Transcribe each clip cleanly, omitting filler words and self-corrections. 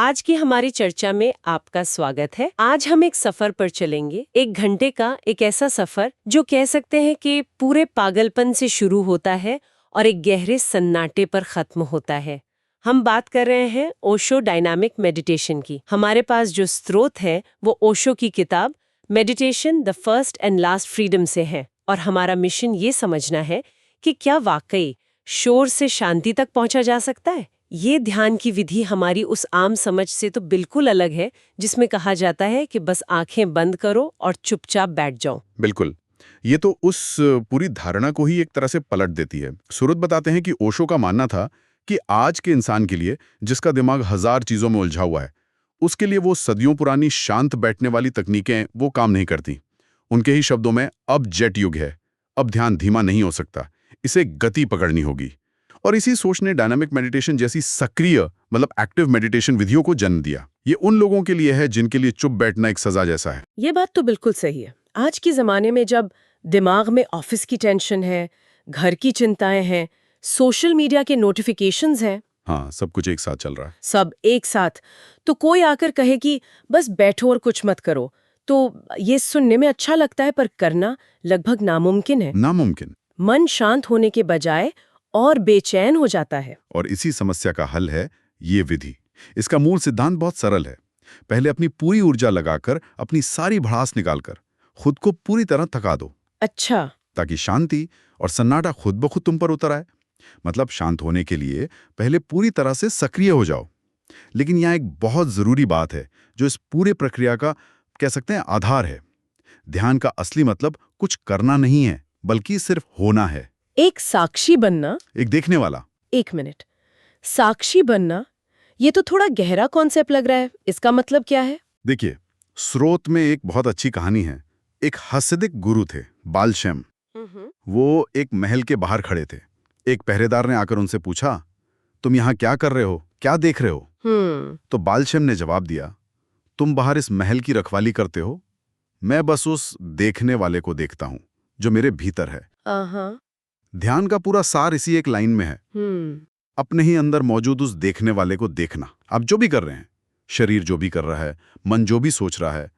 आज की हमारी चर्चा में आपका स्वागत है। आज हम एक सफर पर चलेंगे, 1 घंटे का एक ऐसा सफर जो कह सकते हैं कि पूरे पागलपन से शुरू होता है और एक गहरे सन्नाटे पर खत्म होता है। हम बात कर रहे हैं ओशो डायनामिक मेडिटेशन की। हमारे पास जो स्रोत है वो ओशो की किताब meditation the first and last freedom से है, और हमारा मिशन ये समझना है कि क्या वाकई शोर से शांति तक पहुंचा जा सकता है। ये ध्यान की विधि हमारी उस आम समझ से तो बिल्कुल अलग है जिसमें कहा जाता है कि बस आंखें बंद करो और चुपचाप बैठ जाओ। बिल्कुल। ये तो उस पूरी धारणा को ही एक तरह से पलट देती है। सूरत बताते हैं कि ओशो का मानना था कि आज के इंसान के लिए, जिसका दिमाग हजार चीजों में उलझा हुआ है, उसके लिए वो सदियों पुरानी शांत बैठने वाली तकनीकें वो काम नहीं करती। उनके ही शब्दों में, अब जेट युग है, अब ध्यान धीमा नहीं हो सकता, इसे गति पकड़नी होगी। और इसी सोच ने डायनामिक मेडिटेशन जैसी सक्रिय मतलब एक्टिव मेडिटेशन विधियों को जन्म दिया। ये उन लोगों के लिए है जिनके लिए चुप बैठना एक सजा जैसा है। ये बात तो बिल्कुल सही है। आज के ज़माने में जब दिमाग में ऑफिस की टेंशन है, घर की चिंताएं हैं, सोशल मीडिया के नोटिफिकेशंस हैं, हाँ, सब कुछ एक साथ चल रहा है। सब एक साथ, तो कोई आकर कहे कि बस बैठो और कुछ मत करो, तो ये सुनने में अच्छा लगता है पर करना लगभग नामुमकिन है। नामुमकिन। मन शांत होने के बजाय और बेचैन हो जाता है। और इसी समस्या का हल है ये विधि। इसका मूल सिद्धांत बहुत सरल है। पहले अपनी पूरी ऊर्जा लगाकर, अपनी सारी भड़ास निकालकर खुद को पूरी तरह थका दो, अच्छा। ताकि शांति और सन्नाटा खुद ब खुद तुम पर उतर आए। मतलब शांत होने के लिए पहले पूरी तरह से सक्रिय हो जाओ। लेकिन यहाँ एक बहुत जरूरी बात है जो इस पूरे प्रक्रिया का, कह सकते हैं, आधार है। ध्यान का असली मतलब कुछ करना नहीं है, बल्कि सिर्फ होना है। एक साक्षी बनना। एक देखने वाला। 1 मिनट, साक्षी बनना, ये तो थोड़ा गहरा कॉन्सेप्ट लग रहा है। इसका मतलब क्या है? देखिए, स्रोत में एक बहुत अच्छी कहानी है। एक हसिदिक गुरु थे, बालशैम। वो एक महल के बाहर खड़े थे। एक पहरेदार ने आकर उनसे पूछा, तुम यहाँ क्या कर रहे हो, क्या देख रहे हो? तो बालशैम ने जवाब दिया, तुम बाहर इस महल की रखवाली करते हो, मैं बस उस देखने वाले को देखता हूँ जो मेरे भीतर है। ध्यान का पूरा सार इसी एक लाइन में है। अपने ही अंदर मौजूद उस देखने वाले को देखना। आप जो भी कर रहे हैं, शरीर जो भी कर रहा है, मन जो भी सोच रहा है,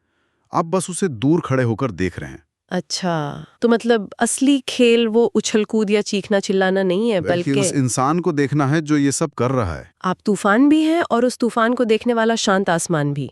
आप बस उसे दूर खड़े होकर देख रहे हैं। अच्छा, तो मतलब असली खेल वो उछल कूद या चीखना चिल्लाना नहीं है, बल्कि उस इंसान को देखना है जो ये सब कर रहा है। आप तूफान भी हैं और उस तूफान को देखने वाला शांत आसमान भी।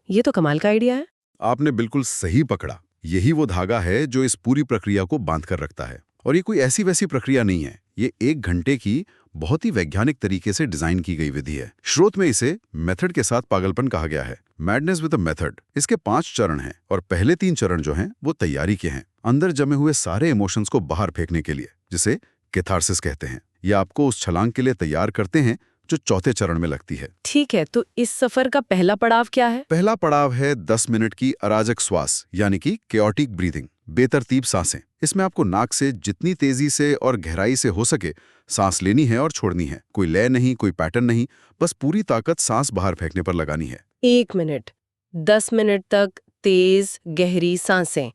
ये तो कमाल का आइडिया है। आपने बिल्कुल सही पकड़ा। यही वो धागा है जो इस पूरी प्रक्रिया को बांध कर रखता है। और ये कोई ऐसी वैसी प्रक्रिया नहीं है। ये 1 घंटे की बहुत ही वैज्ञानिक तरीके से डिजाइन की गई विधि है। स्रोत में इसे मेथड के साथ पागलपन कहा गया है, मैडनेस विद अ मेथड। इसके 5 चरण हैं और पहले 3 चरण जो हैं वो तैयारी के हैं, अंदर जमे हुए सारे इमोशंस को बाहर फेंकने के लिए, जिसे कैथारसिस कहते हैं। ये आपको उस छलांग के लिए तैयार करते हैं जो चौथे चरण में लगती है। ठीक है, तो इस सफर का पहला पड़ाव क्या है? पहला पड़ाव है 10 मिनट की अराजक श्वास, यानी कि केओटिक ब्रीथिंग, बेतरतीब सांसें। इसमें आपको नाक से जितनी तेजी से और गहराई से हो सके सांस लेनी है और छोड़नी है। कोई लय नहीं, कोई पैटर्न नहीं, बस पूरी ताकत सांस बाहर फेंकने पर लगानी है। 1 मिनट, 10 मिनट तक तेज गहरी सांसें।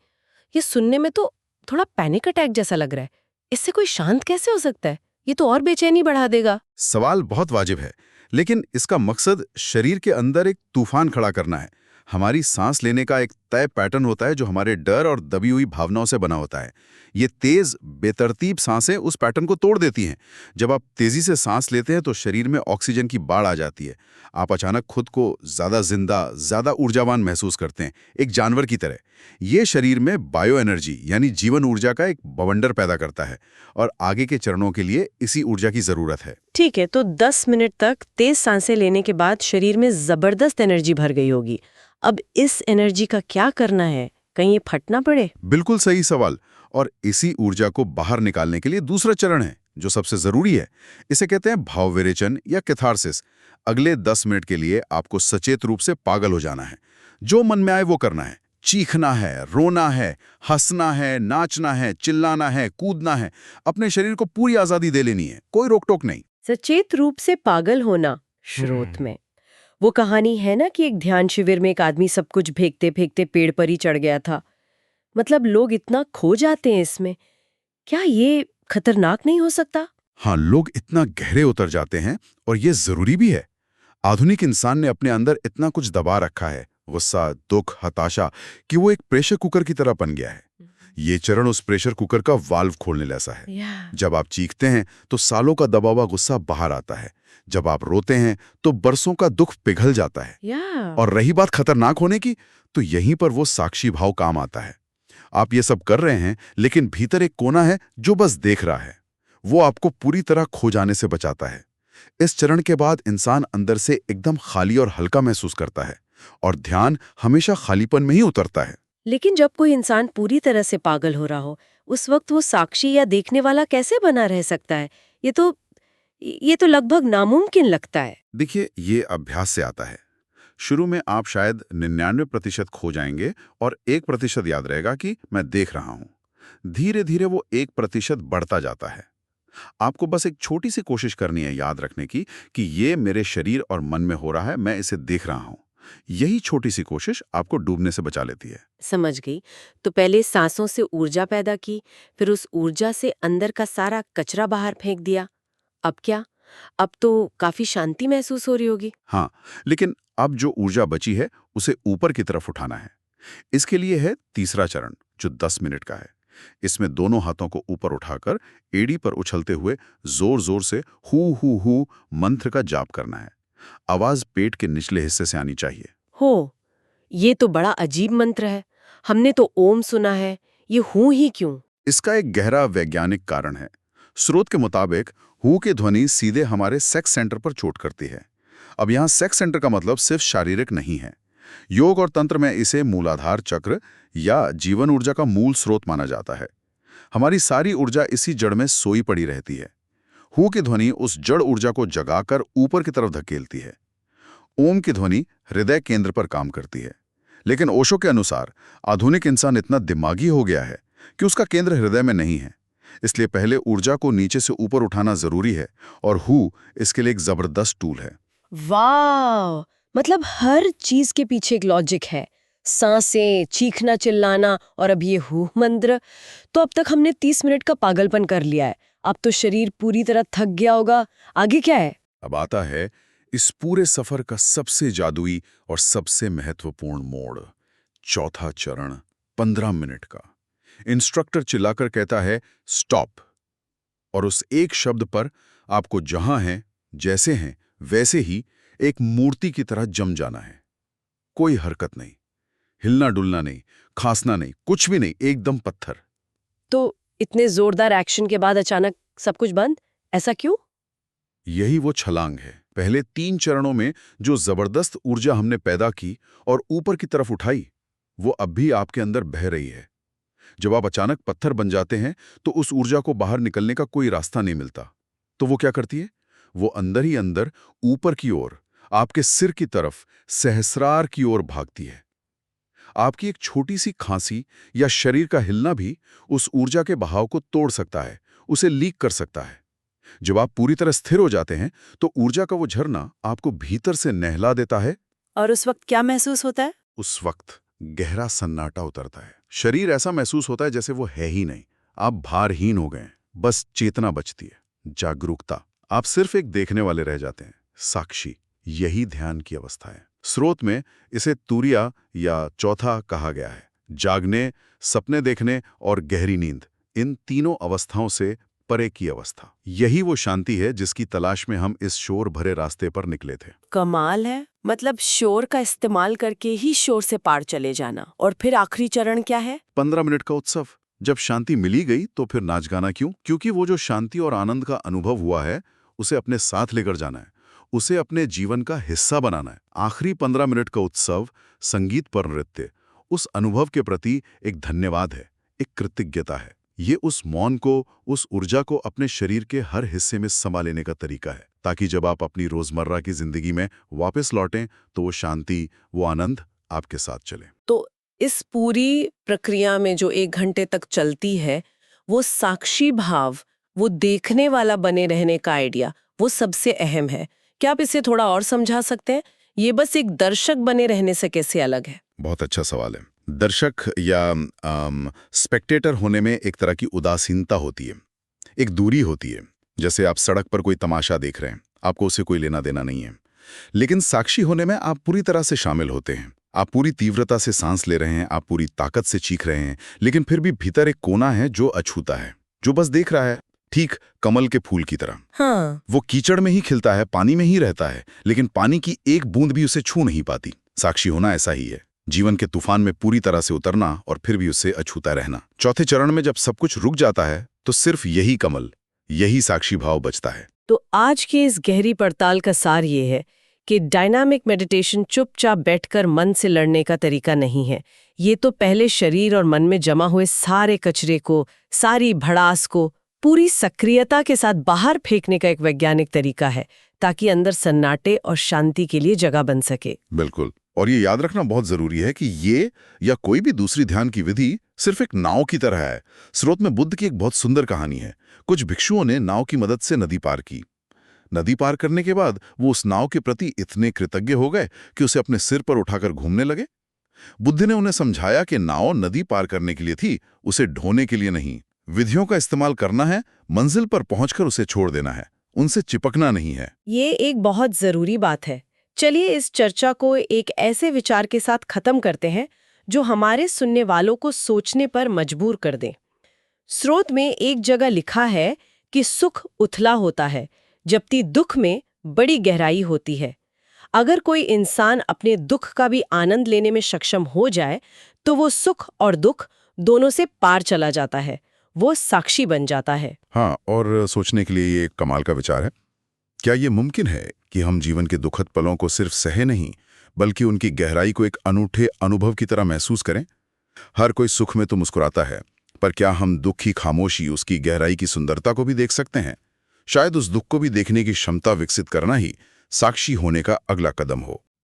ये सुनने में तो थोड़ा पैनिक अटैक जैसा लग रहा है। इससे कोई शांत कैसे हो सकता है? ये तो और बेचैनी बढ़ा देगा। सवाल बहुत वाजिब है, लेकिन इसका मकसद शरीर के अंदर एक तूफान खड़ा करना है। हमारी सांस लेने का एक तय पैटर्न होता है जो हमारे डर और दबी हुई भावनाओं से बना होता है। ये तेज बेतरतीब सांसें उस पैटर्न को तोड़ देती हैं। जब आप तेजी से सांस लेते हैं तो शरीर में ऑक्सीजन की बाढ़ आ जाती है। आप अचानक खुद को ज्यादा जिंदा, ज्यादा ऊर्जावान महसूस करते हैं, एक जानवर की तरह। ये शरीर में बायो एनर्जी यानी जीवन ऊर्जा का एक बवंडर पैदा करता है और आगे के चरणों के लिए इसी ऊर्जा की जरूरत है। ठीक है, तो 10 मिनट तक तेज सांसें लेने के बाद शरीर में जबरदस्त एनर्जी भर गई होगी। अब इस एनर्जी का क्या करना है? कहीं ये फटना पड़े? बिल्कुल सही सवाल। और इसी ऊर्जा को बाहर निकालने के लिए दूसरा चरण है जो सबसे जरूरी है। इसे कहते हैं भाव विरेचन या कैथारसिस। अगले 10 मिनट के लिए आपको सचेत रूप से पागल हो जाना है। जो मन में आए वो करना है। चीखना है, रोना है, हंसना है, नाचना है, चिल्लाना है, कूदना है। अपने शरीर को पूरी आजादी दे लेनी है, कोई रोक टोक नहीं। सचेत रूप से पागल होना। स्रोत में वो कहानी है ना कि एक ध्यान शिविर में एक आदमी सब कुछ फेंकते फेंकते पेड़ पर ही चढ़ गया था। मतलब लोग इतना खो जाते हैं इसमें। क्या ये खतरनाक नहीं हो सकता? हाँ, लोग इतना गहरे उतर जाते हैं और ये जरूरी भी है। आधुनिक इंसान ने अपने अंदर इतना कुछ दबा रखा है, गुस्सा, दुख, हताशा, कि वो एक प्रेशर कुकर की तरह बन गया है। ये चरण उस प्रेशर कुकर का वाल्व खोलने जैसा है। जब आप चीखते हैं तो सालों का दबा हुआ गुस्सा बाहर आता है। जब आप रोते हैं तो बरसों का दुख पिघल जाता है। और रही बात खतरनाक होने की, तो यहीं पर वो साक्षी भाव काम आता है। आप ये सब कर रहे हैं, लेकिन भीतर एक कोना है जो बस देख रहा है। वो आपको पूरी तरह खो जाने से बचाता है। इस चरण के बाद इंसान अंदर से एकदम खाली और हल्का महसूस करता है, और ध्यान हमेशा खालीपन में ही उतरता है। लेकिन जब कोई इंसान पूरी तरह से पागल हो रहा हो, उस वक्त वो साक्षी या देखने वाला कैसे बना रह सकता है? ये तो लगभग नामुमकिन लगता है। देखिए, ये अभ्यास से आता है। शुरू में आप शायद 99% खो जाएंगे और 1% याद रहेगा कि मैं देख रहा हूं। धीरे धीरे वो 1% बढ़ता जाता है। आपको बस एक छोटी सी कोशिश करनी है याद रखने की कि ये मेरे शरीर और मन में हो रहा है, मैं इसे देख रहा हूं। यही छोटी सी कोशिश आपको डूबने से बचा लेती है। समझ गई। तो पहले सांसों से ऊर्जा पैदा की, फिर उस ऊर्जा से अंदर का सारा कचरा बाहर फेंक दिया। अब क्या? अब तो काफी शांति महसूस हो रही होगी। हाँ, लेकिन अब जो ऊर्जा बची है उसे ऊपर की तरफ उठाना है। इसके लिए है तीसरा चरण, जो 10 मिनट का है। इसमें दोनों हाथों को ऊपर उठाकर एड़ी पर उछलते हुए जोर जोर से हु मंत्र का जाप करना है। आवाज पेट के निचले हिस्से से आनी चाहिए। हो, ये तो बड़ा अजीब मंत्र है। हमने तो ओम सुना है, ये हूं ही क्यों? इसका एक गहरा वैज्ञानिक कारण है। स्रोत के मुताबिक हु की ध्वनि सीधे हमारे सेक्स सेंटर पर चोट करती है। अब यहाँ सेक्स सेंटर का मतलब सिर्फ शारीरिक नहीं है। योग और तंत्र में इसे मूलाधार चक्र या जीवन ऊर्जा का मूल स्रोत माना जाता है। हमारी सारी ऊर्जा इसी जड़ में सोई पड़ी रहती है। हु की ध्वनि उस जड़ ऊर्जा को जगाकर ऊपर की तरफ धकेलती है। ओम की ध्वनि हृदय केंद्र पर काम करती है। लेकिन ओशो के अनुसार आधुनिक इंसान इतना दिमागी हो गया है कि उसका केंद्र हृदय में नहीं है। इसलिए पहले ऊर्जा को नीचे से ऊपर उठाना जरूरी है, और हु इसके लिए एक जबरदस्त टूल है। वाह! मतलब हर चीज के पीछे एक लॉजिक है। सांसें, चीखना, चिल्लाना, और अब ये हूँ मंत्र। तो अब तक हमने 30 मिनट का पागलपन कर लिया है। अब तो शरीर पूरी तरह थक गया होगा। आगे क्या है? अब आता है इस पूरे सफर का सबसे जादुई और सबसे महत्वपूर्ण मोड़, चौथा चरण, 15 मिनट का। इंस्ट्रक्टर चिल्लाकर कहता है स्टॉप, और उस एक शब्द पर आपको जहां हैं, जैसे हैं वैसे ही एक मूर्ति की तरह जम जाना है। कोई हरकत नहीं, हिलना डुलना नहीं, खांसना नहीं, कुछ भी नहीं, एकदम पत्थर। तो इतने जोरदार एक्शन के बाद अचानक सब कुछ बंद? ऐसा क्यों? यही वो छलांग है। पहले 3 चरणों में जो जबरदस्त ऊर्जा हमने पैदा की और ऊपर की तरफ उठाई, वो अब भी आपके अंदर बह रही है। जब आप अचानक पत्थर बन जाते हैं तो उस ऊर्जा को बाहर निकलने का कोई रास्ता नहीं मिलता। तो वो क्या करती है? वो अंदर ही अंदर ऊपर की ओर, आपके सिर की तरफ, सहस्रार की ओर भागती है। आपकी एक छोटी सी खांसी या शरीर का हिलना भी उस ऊर्जा के बहाव को तोड़ सकता है, उसे लीक कर सकता है। जब आप पूरी तरह स्थिर हो जाते हैं तो ऊर्जा का वो झरना आपको भीतर से नहला देता है। और उस वक्त क्या महसूस होता है? उस वक्त गहरा सन्नाटा उतरता है। शरीर ऐसा महसूस होता है जैसे वो है ही नहीं। आप भारहीन हो गए, बस चेतना बचती है, जागरूकता। आप सिर्फ एक देखने वाले रह जाते हैं, साक्षी। यही ध्यान की अवस्था है। स्रोत में इसे तुरिया या चौथा कहा गया है। जागने, सपने देखने और गहरी नींद, इन तीनों अवस्थाओं से परे की अवस्था। यही वो शांति है जिसकी तलाश में हम इस शोर भरे रास्ते पर निकले थे। कमाल है। मतलब शोर का इस्तेमाल करके ही शोर से पार चले जाना। और फिर आखिरी चरण क्या है? 15 मिनट का उत्सव। जब शांति मिली गई तो फिर नाच गाना क्यों? क्योंकि वो जो शांति और आनंद का अनुभव हुआ है, उसे अपने साथ लेकर जाना है, उसे अपने जीवन का हिस्सा बनाना है। आखिरी 15 मिनट का उत्सव, संगीत पर नृत्य, उस अनुभव के प्रति एक धन्यवाद है, एक कृतज्ञता है। ये उस मौन को, उस ऊर्जा को अपने शरीर के हर हिस्से में समा लेने का तरीका है, ताकि जब आप अपनी रोजमर्रा की जिंदगी में वापस लौटें तो वो शांति, वो आनंद आपके साथ चले। तो इस पूरी प्रक्रिया में जो 1 घंटे तक चलती है, वो साक्षी भाव, वो देखने वाला बने रहने का आइडिया, वो सबसे अहम है। क्या आप इसे थोड़ा और समझा सकते हैं? ये बस एक दर्शक बने रहने से कैसे अलग है? बहुत अच्छा सवाल है। दर्शक या स्पेक्टेटर होने में एक तरह की उदासीनता होती है, एक दूरी होती है। जैसे आप सड़क पर कोई तमाशा देख रहे हैं, आपको उससे कोई लेना देना नहीं है। लेकिन साक्षी होने में आप पूरी तरह से शामिल होते हैं। आप पूरी तीव्रता से सांस ले रहे हैं, आप पूरी ताकत से चीख रहे हैं, लेकिन फिर भी भीतर एक कोना है जो अछूता है, जो बस देख रहा है, ठीक कमल के फूल की तरह। हाँ। वो कीचड़ में ही खिलता है, पानी में ही रहता है, लेकिन पानी की एक बूंद भी उसे छू नहीं पाती। साक्षी होना ऐसा ही है, जीवन के तूफान में पूरी तरह से उतरना और फिर भी उससे अछूता रहना। चौथे चरण में जब सब कुछ रुक जाता है तो सिर्फ यही कमल, यही साक्षी भाव बचता है। तो आज के इस गहरी पड़ताल का सार ये है कि डायनामिक मेडिटेशन चुपचाप बैठकर मन से लड़ने का तरीका नहीं है। ये तो पहले शरीर और मन में जमा हुए सारे कचरे को, सारी भड़ास को पूरी सक्रियता के साथ बाहर फेंकने का एक वैज्ञानिक तरीका है, ताकि अंदर सन्नाटे और शांति के लिए जगह बन सके। बिल्कुल। और ये याद रखना बहुत जरूरी है कि ये या कोई भी दूसरी ध्यान की विधि सिर्फ एक नाव की तरह है। स्रोत में बुद्ध की एक बहुत सुंदर कहानी है। कुछ भिक्षुओं ने नाव की मदद से नदी पार की। नदी पार करने के बाद वो उस नाव के प्रति इतने कृतज्ञ हो गए कि उसे अपने सिर पर उठाकर घूमने लगे। बुद्ध ने उन्हें समझाया कि नाव नदी पार करने के लिए थी, उसे ढोने के लिए नहीं। विधियों का इस्तेमाल करना है, मंजिल पर पहुंचकर उसे छोड़ देना है, उनसे चिपकना नहीं है। ये एक बहुत जरूरी बात है। चलिए इस चर्चा को एक ऐसे विचार के साथ खत्म करते हैं जो हमारे सुनने वालों को सोचने पर मजबूर कर दे। स्रोत में एक जगह लिखा है कि सुख उथला होता है, जबकि दुख में बड़ी गहराई होती है। अगर कोई इंसान अपने दुख का भी आनंद लेने में सक्षम हो जाए तो वो सुख और दुख दोनों से पार चला जाता है, वो साक्षी बन जाता है। हाँ, और सोचने के लिए ये एक कमाल का विचार है। क्या ये मुमकिन है कि हम जीवन के दुखद पलों को सिर्फ सहे नहीं, बल्कि उनकी गहराई को एक अनूठे अनुभव की तरह महसूस करें? हर कोई सुख में तो मुस्कुराता है, पर क्या हम दुख की खामोशी, उसकी गहराई की सुंदरता को भी देख सकते हैं? शायद उस दुख को भी देखने की क्षमता विकसित करना ही साक्षी होने का अगला कदम हो।